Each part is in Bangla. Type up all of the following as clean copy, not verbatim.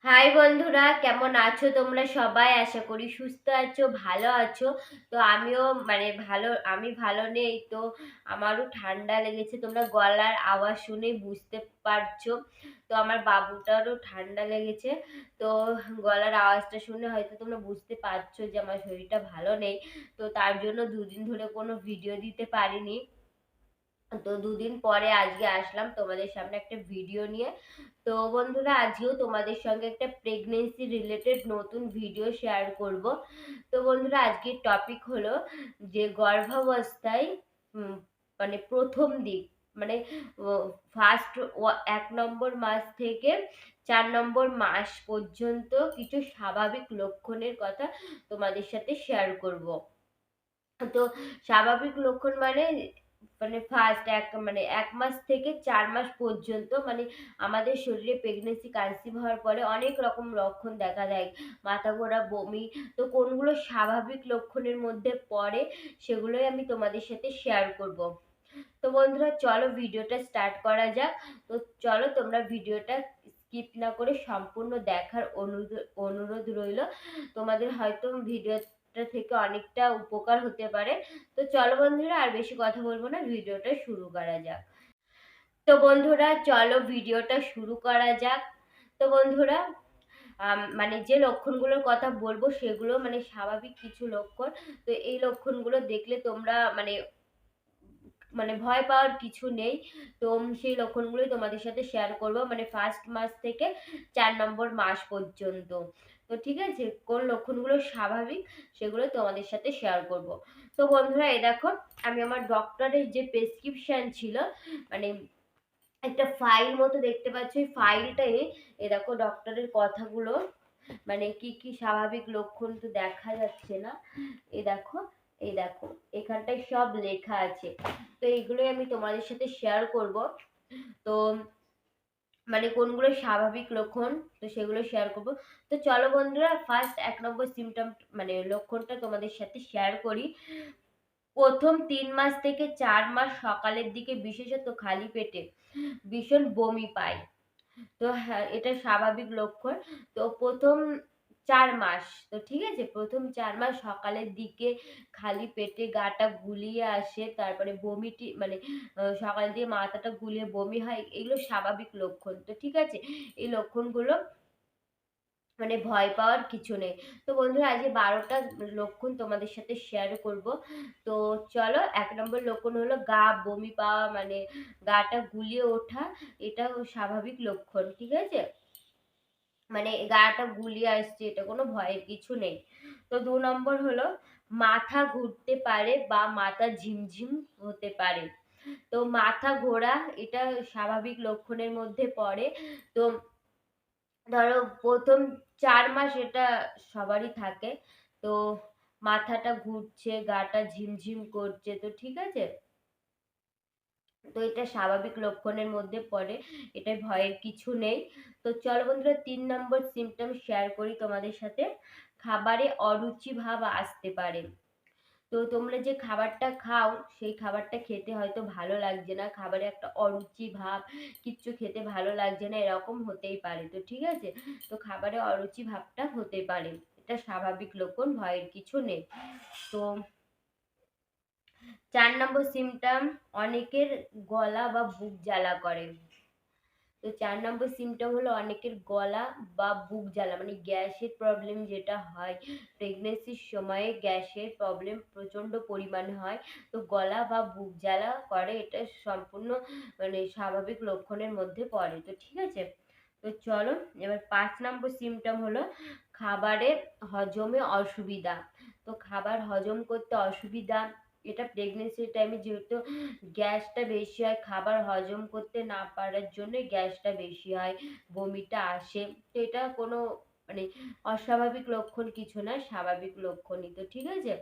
হাই বন্ধুরা, কেমন আছো তোমরা সবাই? আশা করি সুস্থ আছো, ভালো আছো। তো আমিও আমি ভালো নেই। তো আমারও ঠান্ডা লেগেছে, তোমরা গলার আওয়াজ শুনে বুঝতে পারছো। তো আমার বাবুটারও ঠান্ডা লেগেছে। তো গলার আওয়াজটা শুনে হয়তো তোমরা বুঝতে পারছো যে আমার শরীরটা ভালো নেই। তো তার জন্য দুদিন ধরে কোনো ভিডিও দিতে পারিনি। তো দুদিন পরে আজকে আসলাম তোমাদের সামনে একটা ভিডিও নিয়ে। তো বন্ধুরা, আজকেও তোমাদের সঙ্গে একটা প্রেগনেন্সি রিলেটেড নতুন ভিডিও শেয়ার করব। তো বন্ধুরা, আজকের টপিক হলো যে গর্ভাবস্থায় উম, প্রথম দিক, মানে ফার্স্ট 1 নম্বর মাস থেকে 4 নম্বর মাস পর্যন্ত কিছু স্বাভাবিক লক্ষণের কথা তোমাদের সাথে শেয়ার করব। তো স্বাভাবিক লক্ষণ ফার্স্ট 1 মাস থেকে 4 মাস পর্যন্ত, আমাদের শরীরে প্রেগনেন্সি কনসিভ হওয়ার পরে অনেক রকম লক্ষণ দেখা দেয়। মাথা ঘোরা, বমি। তো কোনগুলো স্বাভাবিক লক্ষণের মধ্যে পড়ে সেগুলোই আমি তোমাদের সাথে শেয়ার করব। তো বন্ধুরা, চলো ভিডিওটা স্টার্ট করা যাক। তো চলো তোমরা ভিডিওটা স্কিপ না করে সম্পূর্ণ দেখার অনুরোধ রইল। তোমাদের হয়তো ভিডিওটা থেকে অনেকটা উপকার হতে পারে। তো চলো বন্ধুরা, আর বেশি কথা বলবো না, ভিডিওটা শুরু করা যাক। তো বন্ধুরা, চলো ভিডিওটা শুরু করা যাক। তো বন্ধুরা, যে লক্ষণগুলোর কথা বলবো সেগুলো স্বাভাবিক কিছু লক্ষণ। তো এই লক্ষণগুলো দেখলে তোমরা ভয় পাওয়ার কিছু নেই। তো সেই লক্ষণগুলোই তোমাদের সাথে শেয়ার করব, ফার্স্ট মাস থেকে 4 নম্বর মাস পর্যন্ত। তো ঠিক আছে, কোন লক্ষণগুলো স্বাভাবিক সেগুলো তোমাদের সাথে শেয়ার করব। তো বন্ধুরা, এই দেখো, আমি আমার ডক্টরের যে প্রেসক্রিপশন ছিল, মানে একটা ফাইল মতো দেখতে পাচ্ছ, এই ফাইলটাই এ দেখো ডক্টরের কথাগুলো, কি কি স্বাভাবিক লক্ষণ তো দেখা যাচ্ছে না। এই দেখো, এই দেখো, এখানটায় সব লেখা আছে। তো এইগুলোই আমি তোমাদের সাথে শেয়ার করব। তো কোনগুলো স্বাভাবিক লক্ষণ, তো সেগুলো শেয়ার করব। তো চলো বন্ধুরা, ফার্স্ট 1 নম্বর সিমটম লক্ষণটা তোমাদের সাথে শেয়ার করি। প্রথম 3 মাস থেকে 4 মাস সকালের দিকে বিশেষত খালি পেটে ভীষণ বমি পায়। তো হ্যাঁ, এটা স্বাভাবিক লক্ষণ। তো প্রথম 4 মাস, তো ঠিক আছে, প্রথম 4 মাস সকালের দিকে খালি পেটে গাটা গুলিয়ে আসে, তারপরে বমিটি সকাল দিয়ে মাথাটা গুলিয়ে বমি হয়, এগুলো স্বাভাবিক লক্ষণ। তো ঠিক আছে, এই লক্ষণগুলো ভয় পাওয়ার কিছু নেই। তো বন্ধুরা, আজকে 12টা লক্ষণ তোমাদের সাথে শেয়ার করব। তো চলো, 1 নম্বর লক্ষণ হলো গা বমি পাওয়া, গাটা গুলিয়ে ওঠা। এটা স্বাভাবিক লক্ষণ, ঠিক আছে, গাটা গুলিয়ে আসছে, এটা কোনো ভয়ের কিছু নেই। তো 2 নম্বর হলো মাথা ঘুরতে পারে বা মাথা ঝিমঝিম হতে পারে। তো মাথা ঘোরা, এটা স্বাভাবিক লক্ষণের মধ্যে পড়ে। তো ধরো প্রথম 4 মাস এটা সবারই থাকে। তো মাথাটা ঘুরছে, গাটা ঝিমঝিম করছে, তো ঠিক আছে, তো এটা স্বাভাবিক লক্ষণের মধ্যে পড়ে, এটা ভয়ের কিছু নেই। তো চলো বন্ধুরা, 3 নম্বর সিমটম শেয়ার করি তোমাদের সাথে। খাবারে অরুচি ভাব আসতে পারে। তো তোমরা যে খাবারটা খাও সেই খাবারটা খেতে হয়তো ভালো লাগছে না, খাবারে একটা অরুচি ভাব, কিচ্ছু খেতে ভালো লাগছে না, এরকম হতেই পারে। তো ঠিক আছে, তো খাবারে অরুচি ভাবটা হতে পারে, এটা স্বাভাবিক লক্ষণ, ভয়ের কিছু নেই। তো 4 নম্বর সিমটম, অনেকের গলা বা বুক জ্বালা করে। তো 4 নম্বর সিমটম হলো অনেকের গলা বা বুক জ্বালা, গ্যাসের প্রবলেম যেটা হয় প্রেগনেন্সির সময়ে, গ্যাসের প্রবলেম প্রচন্ড পরিমাণে হয়। তো গলা বা বুক জ্বালা করে, এটা সম্পূর্ণ স্বাভাবিক লক্ষণের মধ্যে পড়ে। তো ঠিক আছে, তো চলো এবার 5 নম্বর সিমটম হলো খাবারে হজমে অসুবিধা। তো খাবার হজম করতে অসুবিধা, এটা প্রেগনেন্সির টাইমে যেহেতু গ্যাসটা বেশি হয়, খাবার হজম করতে না পারার জন্য গ্যাসটা বেশি হয়, বমিটা আসে। তো এটা কোনো মানে অস্বাভাবিক লক্ষণ কিছু না, স্বাভাবিক লক্ষণই। তো ঠিক আছে,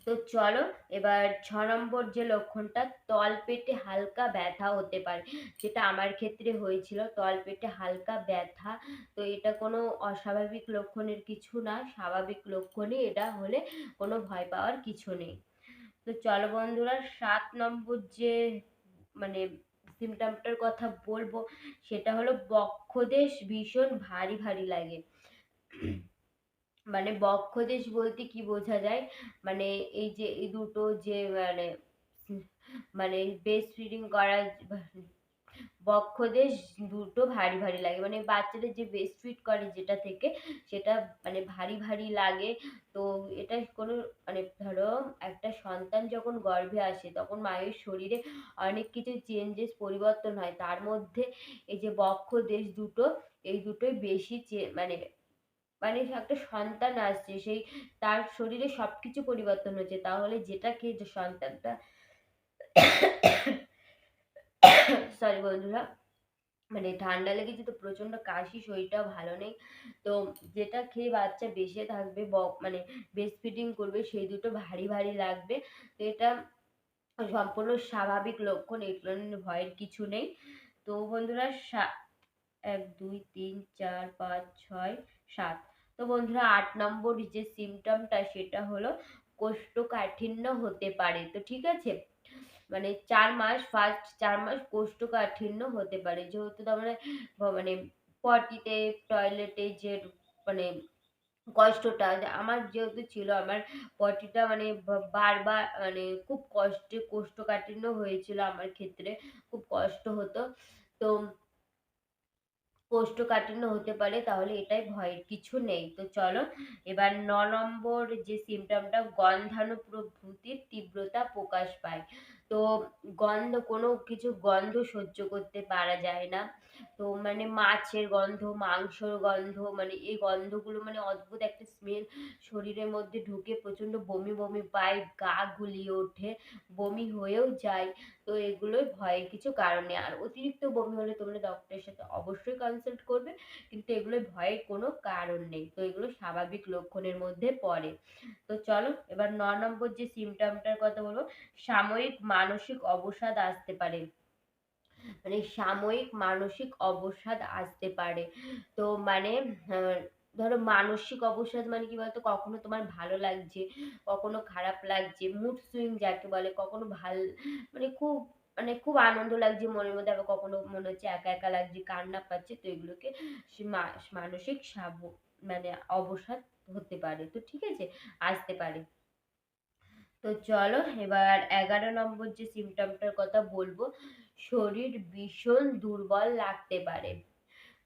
তো চলো এবার 6 নম্বর যে লক্ষণটা, তল পেটে হালকা ব্যথা হতে পারে, যেটা আমার ক্ষেত্রে হয়েছিল, তল পেটে হালকা ব্যথা। তো এটা কোনো অস্বাভাবিক লক্ষণের কিছু না, স্বাভাবিক লক্ষণই, এটা হলে কোনো ভয় পাওয়ার কিছু নেই। তো চলো বন্ধুরা, 7 নম্বর যে মানে সিমটমটার কথা বলবো সেটা হলো বক্ষদেশ ভীষণ ভারী ভারী লাগে। মানে বক্ষদেশ বলতে কি বোঝা যায়, মানে এই যে এই দুটো যে উম, মানে ব্রেস্ট ফিডিং করা বক্ষদেশ দুটো ভারী ভারী লাগে, মানে বাচ্চাদের যে ব্রেস্ট ফিড করে যেটা থেকে সেটা মানে ভারী ভারী লাগে। তো এটা কোনো মানে ধরো একটা সন্তান যখন গর্ভে আসে তখন মায়ের শরীরে অনেক কিছু চেঞ্জেস পরিবর্তন হয়, তার মধ্যে এই যে বক্ষদেশ দুটো, এই দুটোই বেশি মানে মানে একটা সন্তান আসছে, সেই তার শরীরে সবকিছু পরিবর্তন হচ্ছে, তাহলে যেটা খেয়ে যে সন্তানটা সরি বন্ধুরা, মানে ঠান্ডা লেগেছে তো প্রচন্ড কাশি, শরীরটাও ভালো নেই। তো যেটা খেয়ে বাচ্চা বেঁচে থাকবে মানে ব্রেস্ট ফিডিং করবে সেই দুটো ভারী ভারী লাগবে। তো এটা সম্পূর্ণ স্বাভাবিক লক্ষণ, এগুলো নিয়ে ভয়ের কিছু নেই। তো বন্ধুরা ১ ২ ৩ ৪ ৫ ৬ ৭, তো বন্ধুরা ৮ নম্বর যে সিমটমটা সেটা হলো কোষ্ঠকাঠিন্য হতে পারে। তো ঠিক আছে, মানে ৪ মাস, ফার্স্ট ৪ মাস কোষ্ঠকাঠিন্য হতে পারে। যেহেতু তার মানে মানে পটিতে, টয়লেটে যে মানে কষ্টটা যে আমার যেহেতু ছিল, আমার পটিটা মানে বারবার মানে খুব কষ্টে কোষ্ঠকাঠিন্য হয়েছিল আমার ক্ষেত্রে, খুব কষ্ট হতো। তো কোষ্ঠকাঠিন্য হতে পারে, তাহলে এটাই ভয়ের কিছু নেই। তো চলো এবার ৯ নম্বর যে সিমটমটা গন্ধানুপ্রভৃতির তীব্রতা প্রকাশ পায়। তো কোনো কিছু গন্ধ সহ্য করতে পারা যায় না। তো মানে মাছের গন্ধ, মাংসর গন্ধ, মানে এই গন্ধগুলো মানে অদ্ভুত একটা স্মেল শরীরের মধ্যে ঢুকে প্রচন্ড বমি বমি পায়, গা গুলিয়ে ওঠে, বমি হয়েও যায়। তো এগুলোই ভয়ের কিছু কারণ নেই। আর অতিরিক্ত বমি হলে তোমরা ডক্টরের সাথে অবশ্যই কনসাল্ট করবে, কিন্তু এগুলোই ভয়ের কোনো কারণ নেই। তো এগুলো স্বাভাবিক লক্ষণের মধ্যে পড়ে। তো চলো এবার ৯ নম্বর যে সিমটমটার কথা বলবো, সাময়িক মানসিক অবসাদ আসতে পারে। মানে সাময়িক মানসিক অবসাদ আসতে পারে। তো মানে ধরো মানসিক অবসাদ মানে কি বলতো, কখনো তোমার ভালো লাগছে, কখনো খারাপ লাগছে, মুড সুইং যাকে বলে, কখনো মানে খুব মানে খুব আনন্দ লাগছে মনের মধ্যে, আবার কখনো মনে হচ্ছে একা একা লাগছে, কান্না পাচ্ছে। তো এগুলোকে মানসিক মানে অবসাদ হতে পারে। তো ঠিক আছে, আসতে পারে। তো চলো এবার ১১ নম্বর যে সিমটমটার কথা বলবো, শরীর ভীষণ দুর্বল লাগতে পারে।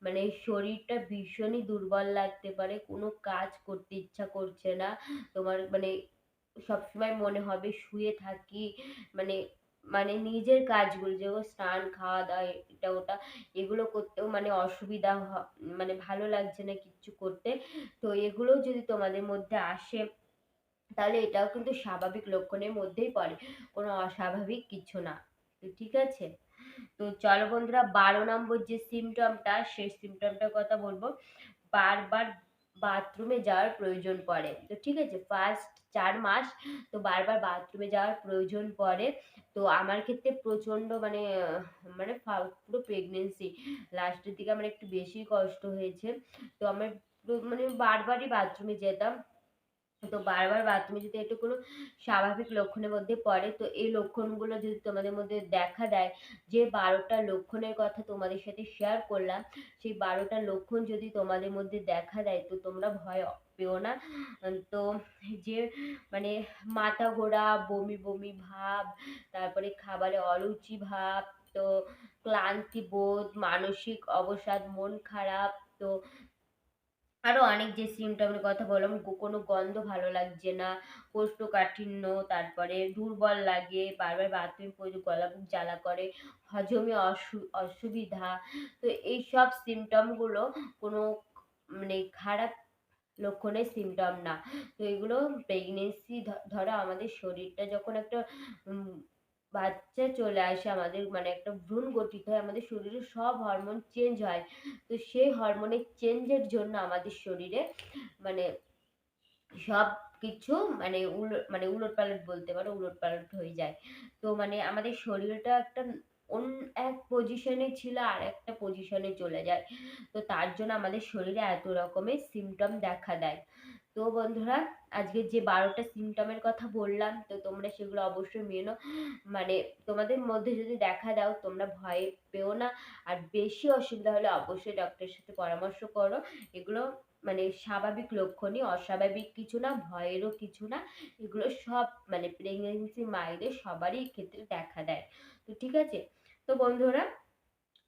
মানে শরীরটা ভীষণই দুর্বল লাগতে পারে, কোনো কাজ করতে ইচ্ছা করছে না তোমার, মানে সবসময় মনে হবে শুয়ে থাকি, মানে মানে নিজের কাজগুলো যেমন স্নান, খাওয়া দাওয়া, এটা ওটা এগুলো করতেও মানে অসুবিধা মানে ভালো লাগছে না কিচ্ছু করতে। তো এগুলোও যদি তোমাদের মধ্যে আসে তাহলে এটাও কিন্তু স্বাভাবিক লক্ষণের মধ্যেই পড়ে, কোনো অস্বাভাবিক কিছু না। তো ঠিক আছে, তো চলো বন্ধুরা ১২ নম্বর যে সিমটমটা সেই সিমটমটার কথা বলবো, বারবার বাথরুমে যাওয়ার প্রয়োজন পড়ে। তো ঠিক আছে, ফার্স্ট ৪ মাস তো বারবার বাথরুমে যাওয়ার প্রয়োজন পড়ে। তো আমার ক্ষেত্রে প্রচন্ড মানে মানে পুরো প্রেগনেন্সি লাস্টের দিকে আমার একটু বেশি কষ্ট হয়েছে। তো আমার মানে বারবারই বাথরুমে যেতাম। তো বারবার বাথরুমে যদি একটু কোনো স্বাভাবিক লক্ষণের মধ্যে পড়ে, তো এই লক্ষণগুলো যদি তোমাদের মধ্যে দেখা দেয়, যে ১২টা লক্ষণের কথা তোমাদের সাথে শেয়ার করলাম, সেই ১২টা লক্ষণ যদি তোমাদের মধ্যে দেখা দেয় তো তোমরা ভয় পেও না। তো যে মানে মাথা ঘোরা, বমি বমি ভাব, তারপরে খাবারে অরুচি ভাব, তো ক্লান্তি বোধ, মানসিক অবসাদ, মন খারাপ, তো আরো অনেক যে সিমটমের কথা বললাম, কোনো গন্ধ ভালো লাগছে না, কোষ্ঠকাঠিন্য, তারপরে দুর্বল লাগে, বারবার বাথরুম প্রয়োজন, গলা বুক জ্বালা করে, হজমে অসুবিধা। তো এইসব সিমটম গুলো কোনো মানে খারাপ লক্ষণের সিমটম না। তো এগুলো প্রেগনেন্সি, ধরো আমাদের শরীরটা যখন একটা উম বাচ্চা চলে আসে, আমাদের মানে একটা ভ্রূণ গঠিত হয়, আমাদের শরীরে সব হরমোন চেঞ্জ হয়। তো সেই হরমোনের চেঞ্জের জন্য আমাদের শরীরে মানে সবকিছু মানে উলটপালট বলতে পারো, উলটপালট হয়ে যায়। তো মানে আমাদের শরীরটা একটা এক পজিশনে ছিল আর একটা পজিশনে চলে যায়। তো তার জন্য আমাদের শরীরে এত রকমের সিমটম দেখা দেয়। তো বন্ধুরা, আজকে যে 12টা সিম্পটমের কথা বললাম, তো তোমরা সেগুলো অবশ্যই মেনো। মানে তোমাদের মধ্যে যদি দেখা দাও, তোমরা ভয় পেও না। আর বেশি অসুবিধা হলে অবশ্যই ডক্টরের সাথে পরামর্শ করো। এগুলো মানে স্বাভাবিক লক্ষণই, অস্বাভাবিক কিছু না, ভয়েরও কিছু না। এগুলো সব মানে প্রেগন্যান্সি মায়েদের সবারই ক্ষেত্রে দেখা দেয়। তো ঠিক আছে? তো বন্ধুরা,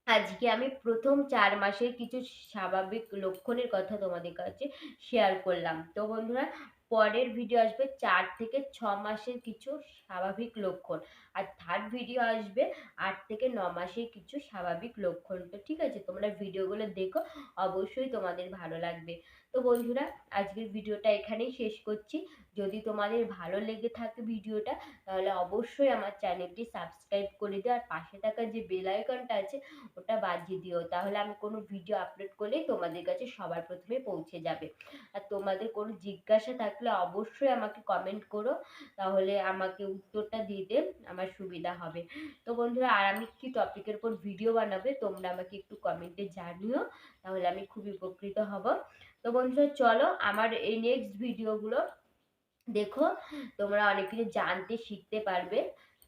আজকে আমি প্রথম 4 মাসের কিছু স্বাভাবিক লক্ষণের কথা তোমাদের কাছে শেয়ার করলাম। তো বন্ধুরা, পরের ভিডিও আসবে 4 থেকে 6 মাসের কিছু স্বাভাবিক লক্ষণ। আর থার্ড ভিডিও আসবে 8 থেকে 9 মাসের কিছু স্বাভাবিক লক্ষণ। তো ঠিক আছে? তোমরা ভিডিওগুলো দেখো, অবশ্যই তোমাদের ভালো লাগবে। তো বন্ধুরা, আজকের ভিডিওটা এখানেই শেষ করছি। যদি তোমাদের ভালো লেগে থাকে ভিডিওটা, তাহলে অবশ্যই আমার চ্যানেলটি সাবস্ক্রাইব করে দিও। আর পাশে থাকা যে বেল আইকনটা আছে, ওটা বাজিয়ে দিও। তাহলে আমি কোনো ভিডিও আপলোড করলেই তোমাদের কাছে সবার প্রথমে পৌঁছে যাবে। আর তোমাদের কোনো জিজ্ঞাসা থাকলে অবশ্যই আমাকে কমেন্ট করো, তাহলে আমাকে উত্তরটা দিতে আমার সুবিধা হবে। তো বন্ধুরা, আর আমি কি টপিকের উপর ভিডিও বানাবে তোমরা আমাকে একটু কমেন্টে জানিও, তাহলে আমি খুবই উপকৃত হব। তো বন্ধুরা, চলো আমার এই নেক্সট ভিডিওগুলো দেখো, তোমরা অনেক কিছু জানতে শিখতে পারবে।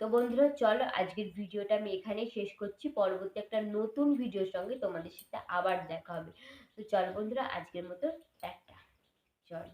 তো বন্ধুরা, চলো আজকের ভিডিওটা আমি এখানেই শেষ করছি। পরবর্তী একটা নতুন ভিডিওর সঙ্গে তোমাদের সাথে আবার দেখা হবে। তো চলো বন্ধুরা, আজকের মতো টাটা। চলো।